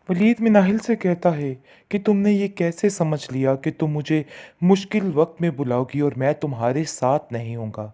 वलीद मिनाहिल से कहता है कि तुमने ये कैसे समझ लिया कि तुम मुझे मुश्किल वक्त में बुलाओगी और मैं तुम्हारे साथ नहीं होऊंगा।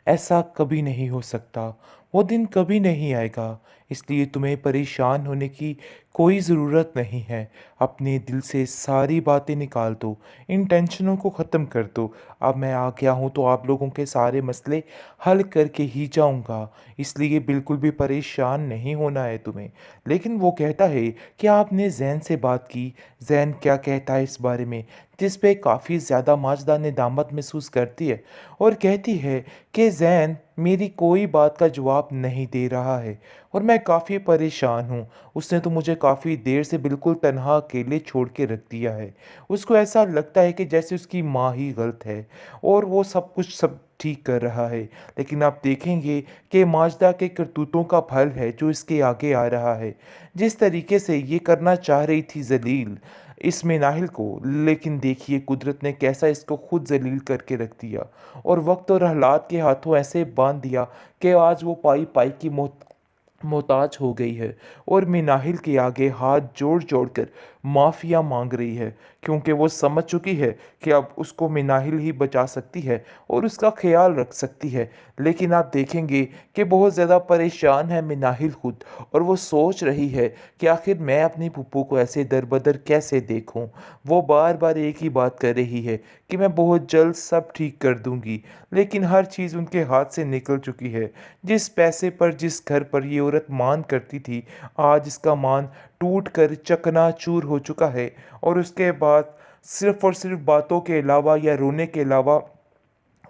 ऐसा कभी नहीं हो सकता। वो दिन कभी नहीं आएगा। इसलिए तुम्हें परेशान होने की कोई ज़रूरत नहीं है। अपने दिल से सारी बातें निकाल दो। इन टेंशनों को ख़त्म कर दो। अब मैं आ गया हूँ तो आप लोगों के सारे मसले हल करके ही जाऊँगा। इसलिए बिल्कुल भी परेशान नहीं होना है तुम्हें। लेकिन वो कहता है कि आपने जैन से बात की। जैन क्या कहता है इस बारे में? जिस पे काफ़ी ज़्यादा माजदा नेदामत महसूस करती है और कहती है कि जैन मेरी कोई बात का जवाब नहीं दे रहा है और मैं काफ़ी परेशान हूँ। उसने तो मुझे काफ़ी देर से बिल्कुल तन्हा अकेले छोड़ के रख दिया है। उसको ऐसा लगता है कि जैसे उसकी माँ ही गलत है और वो सब ठीक कर रहा है। लेकिन आप देखेंगे कि माजदा के करतूतों का फल है जो इसके आगे आ रहा है। जिस तरीके से ये करना चाह रही थी जलील इसमें नाहिल को, लेकिन देखिए कुदरत ने कैसा इसको खुद जलील करके रख दिया और वक्त और हालात के हाथों ऐसे बांध दिया कि आज वो पाई पाई की मोहताज हो गई है और मिनाहिल के आगे हाथ जोड़ जोड़ कर माफ़िया मांग रही है, क्योंकि वो समझ चुकी है कि अब उसको मिनाहिल ही बचा सकती है और उसका ख्याल रख सकती है। लेकिन आप देखेंगे कि बहुत ज़्यादा परेशान है मिनाहिल खुद, और वो सोच रही है कि आखिर मैं अपनी पुप्पू को ऐसे दरबदर कैसे देखूं। वो बार बार एक ही बात कर रही है कि मैं बहुत जल्द सब ठीक कर दूंगी, लेकिन हर चीज़ उनके हाथ से निकल चुकी है। जिस पैसे पर, जिस घर पर ये औरत मान करती थी, आज इसका मान टूट कर चकनाचूर हो चुका है और उसके बाद सिर्फ और सिर्फ बातों के अलावा या रोने के अलावा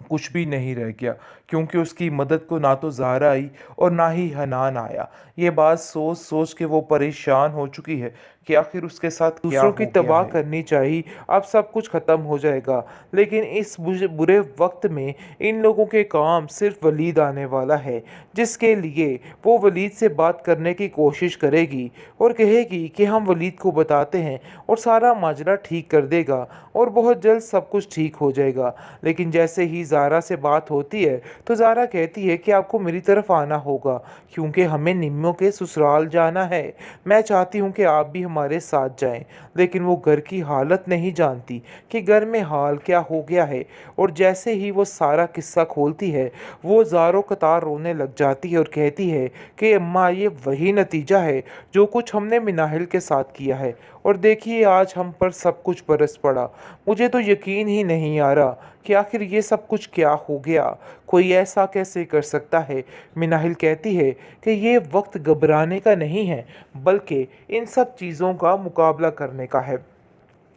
कुछ भी नहीं रह गया, क्योंकि उसकी मदद को ना तो ज़ारा आई और ना ही हनान आया। ये बात सोच सोच के वो परेशान हो चुकी है कि आखिर उसके साथ क्या दूसरों की हो गया तबाह है। करनी चाहिए, अब सब कुछ ख़त्म हो जाएगा। लेकिन इस बुरे वक्त में इन लोगों के काम सिर्फ वलीद आने वाला है, जिसके लिए वो वलीद से बात करने की कोशिश करेगी और कहेगी कि हम वलीद को बताते हैं और सारा माजरा ठीक कर देगा और बहुत जल्द सब कुछ ठीक हो जाएगा। लेकिन जैसे ही ज़ारा से बात होती है तो ज़ारा कहती है कि आपको मेरी तरफ आना होगा, क्योंकि हमें निम्मों के ससुराल जाना है। मैं चाहती हूँ कि आप भी हमारे साथ जाएं। लेकिन वो घर की हालत नहीं जानती कि घर में हाल क्या हो गया है, और जैसे ही वो सारा किस्सा खोलती है वो ज़ारो कतार रोने लग जाती है और कहती है कि अम्मा, ये वही नतीजा है जो कुछ हमने मिनाहिल के साथ किया है, और देखिए आज हम पर सब कुछ बरस पड़ा। मुझे तो यकीन ही नहीं आ रहा कि आखिर ये सब कुछ क्या हो गया। कोई ऐसा कैसे कर सकता है? मिनाहिल कहती है कि ये वक्त घबराने का नहीं है, बल्कि इन सब चीज़ों का मुकाबला करने का है।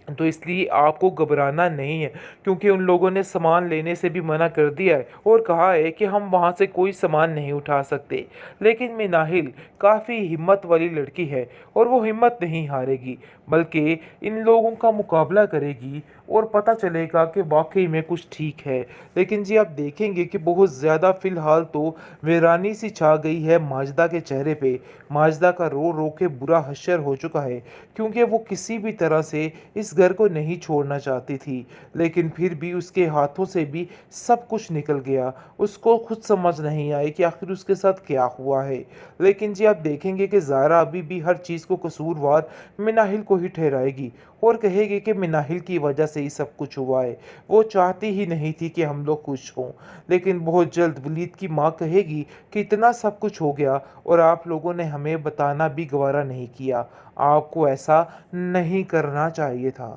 तो इसलिए आपको घबराना नहीं है, क्योंकि उन लोगों ने सामान लेने से भी मना कर दिया है और कहा है कि हम वहाँ से कोई सामान नहीं उठा सकते। लेकिन मिनाहिल काफ़ी हिम्मत वाली लड़की है और वो हिम्मत नहीं हारेगी, बल्कि इन लोगों का मुकाबला करेगी और पता चलेगा कि वाकई में कुछ ठीक है। लेकिन जी आप देखेंगे कि बहुत ज़्यादा फ़िलहाल तो वीरानी सी छा गई है माजदा के चेहरे पे। माजदा का रो रो के बुरा हश्र हो चुका है, क्योंकि वो किसी भी तरह से इस घर को नहीं छोड़ना चाहती थी। लेकिन फिर भी उसके हाथों से भी सब कुछ निकल गया। उसको खुद समझ नहीं आई कि आखिर उसके साथ क्या हुआ है। लेकिन जी आप देखेंगे कि ज़ारा अभी भी हर चीज़ को कसूरवार मिनाहिल को ही ठहराएगी और कहेगी कि मिनाहिल की वजह से ही सब कुछ हुआ है। वो चाहती ही नहीं थी कि हम लोग खुश हों। लेकिन बहुत जल्द वलीद की माँ कहेगी कि इतना सब कुछ हो गया और आप लोगों ने हमें बताना भी गवारा नहीं किया। आपको ऐसा नहीं करना चाहिए था।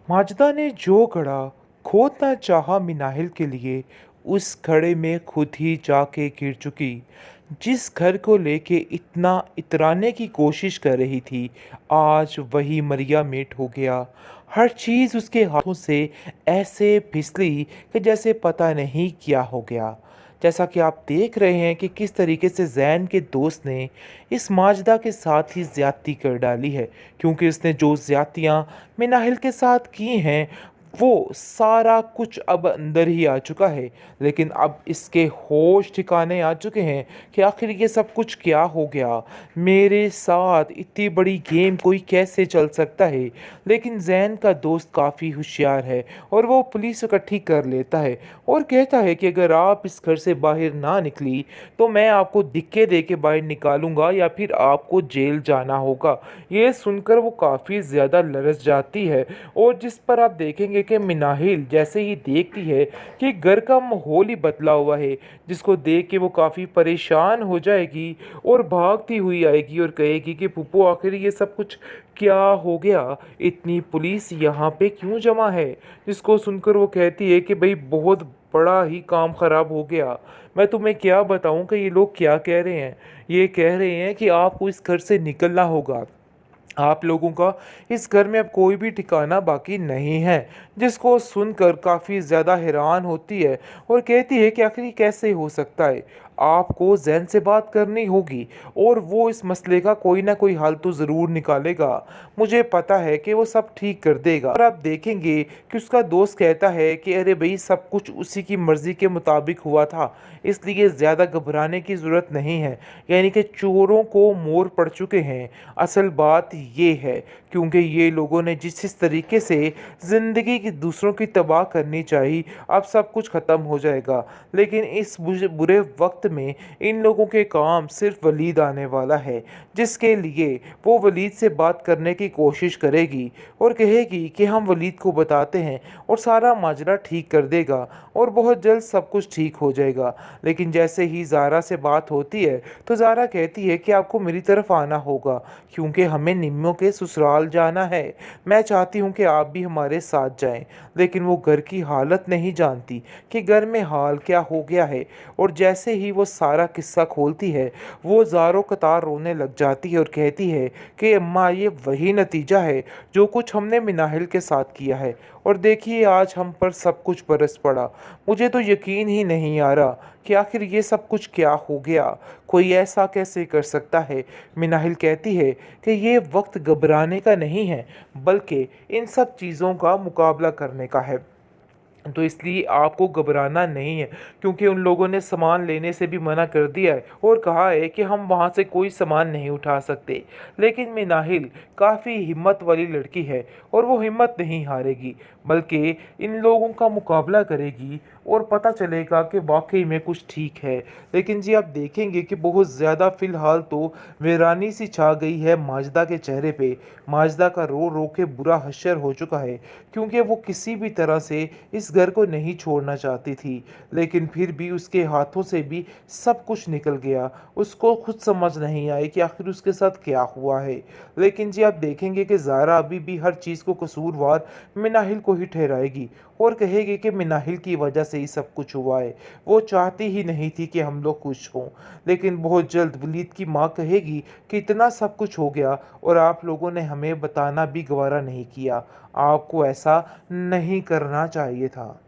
माजदा ने जो घड़ा खोदना चाहा मिनाहिल के लिए, उस घड़े में खुद ही जाके गिर चुकी। जिस घर को लेके इतना इतराने की कोशिश कर रही थी, आज वही मरिया मेट हो गया। हर चीज़ उसके हाथों से ऐसे फिसली कि जैसे पता नहीं क्या हो गया। जैसा कि आप देख रहे हैं कि किस तरीके से जैन के दोस्त ने इस माजदा के साथ ही ज़्यादती कर डाली है, क्योंकि उसने जो ज़्यादतियाँ मिनाहिल के साथ की हैं वो सारा कुछ अब अंदर ही आ चुका है। लेकिन अब इसके होश ठिकाने आ चुके हैं कि आखिर ये सब कुछ क्या हो गया, मेरे साथ इतनी बड़ी गेम कोई कैसे चल सकता है। लेकिन जैन का दोस्त काफ़ी होशियार है और वो पुलिस इकट्ठी कर लेता है और कहता है कि अगर आप इस घर से बाहर ना निकली तो मैं आपको धिक्के दे के बाहर निकालूंगा या फिर आपको जेल जाना होगा। ये सुनकर वो काफ़ी ज़्यादा लरस जाती है और जिस पर आप देखेंगे कि मिनाहिल जैसे ही देखती है कि घर का माहौल ही बदला हुआ है, जिसको देख के वो काफ़ी परेशान हो जाएगी और भागती हुई आएगी और कहेगी कि फूफो आखिर ये सब कुछ क्या हो गया, इतनी पुलिस यहाँ पे क्यों जमा है। जिसको सुनकर वो कहती है कि भाई बहुत बड़ा ही काम खराब हो गया। मैं तुम्हें क्या बताऊं कि ये लोग क्या कह रहे हैं। ये कह रहे हैं कि आपको इस घर से निकलना होगा, आप लोगों का इस घर में अब कोई भी ठिकाना बाकी नहीं है। जिसको सुनकर काफ़ी ज़्यादा हैरान होती है और कहती है कि आखिर ये कैसे हो सकता है। आपको जैन से बात करनी होगी और वो इस मसले का कोई ना कोई हल तो ज़रूर निकालेगा। मुझे पता है कि वो सब ठीक कर देगा। और आप देखेंगे कि उसका दोस्त कहता है कि अरे भाई सब कुछ उसी की मर्ज़ी के मुताबिक हुआ था, इसलिए ज़्यादा घबराने की ज़रूरत नहीं है। यानी कि चोरों को मोर पड़ चुके हैं। असल बात ये है क्योंकि ये लोगों ने जिस तरीके से ज़िंदगी की दूसरों की तबाह करनी चाहिए, अब सब कुछ ख़त्म हो जाएगा। लेकिन इस बुरे वक्त में इन लोगों के काम सिर्फ वलीद आने वाला है, जिसके लिए वो वलीद से बात करने की कोशिश करेगी और कहेगी कि हम वलीद को बताते हैं और सारा माजरा ठीक कर देगा और बहुत जल्द सब कुछ ठीक हो जाएगा। लेकिन जैसे ही ज़ारा से बात होती है तो ज़ारा कहती है कि आपको मेरी तरफ आना होगा क्योंकि हमें निम्मों के ससुराल जाना है। मैं चाहती हूँ कि आप भी हमारे साथ जाएं। लेकिन वो घर की हालत नहीं जानती कि घर में हाल क्या हो गया है। और जैसे ही वो सारा किस्सा खोलती है वो ज़ारो कतार रोने लग जाती है और कहती है कि अम्मा ये वही नतीजा है जो कुछ हमने मिनाहिल के साथ किया है और देखिए आज हम पर सब कुछ बरस पड़ा। मुझे तो यकीन ही नहीं आ रहा कि आखिर ये सब कुछ क्या हो गया, कोई ऐसा कैसे कर सकता है। मिनाहिल कहती है कि ये वक्त घबराने का नहीं है बल्कि इन सब चीज़ों का मुकाबला करने का है। तो इसलिए आपको घबराना नहीं है क्योंकि उन लोगों ने सामान लेने से भी मना कर दिया है और कहा है कि हम वहाँ से कोई सामान नहीं उठा सकते। लेकिन मिनाहिल काफ़ी हिम्मत वाली लड़की है और वो हिम्मत नहीं हारेगी बल्कि इन लोगों का मुकाबला करेगी और पता चलेगा कि वाकई में कुछ ठीक है। लेकिन जी आप देखेंगे कि बहुत ज़्यादा फ़िलहाल तो वीरानी सी छा गई है माजदा के चेहरे पे। माजदा का रो रो के बुरा हश्र हो चुका है क्योंकि वो किसी भी तरह से इस घर को नहीं छोड़ना चाहती थी। लेकिन फिर भी उसके हाथों से भी सब कुछ निकल गया। उसको खुद समझ नहीं आई कि आखिर उसके साथ क्या हुआ है। लेकिन जी आप देखेंगे कि ज़ारा अभी भी हर चीज़ को कसूरवार मिनाहिल को ही ठहराएगी और कहेगी कि मिनाहिल की वजह से ही सब कुछ हुआ है। वो चाहती ही नहीं थी कि हम लोग खुश हों। लेकिन बहुत जल्द वलीद की माँ कहेगी कि इतना सब कुछ हो गया और आप लोगों ने हमें बताना भी गवारा नहीं किया। आपको ऐसा नहीं करना चाहिए था।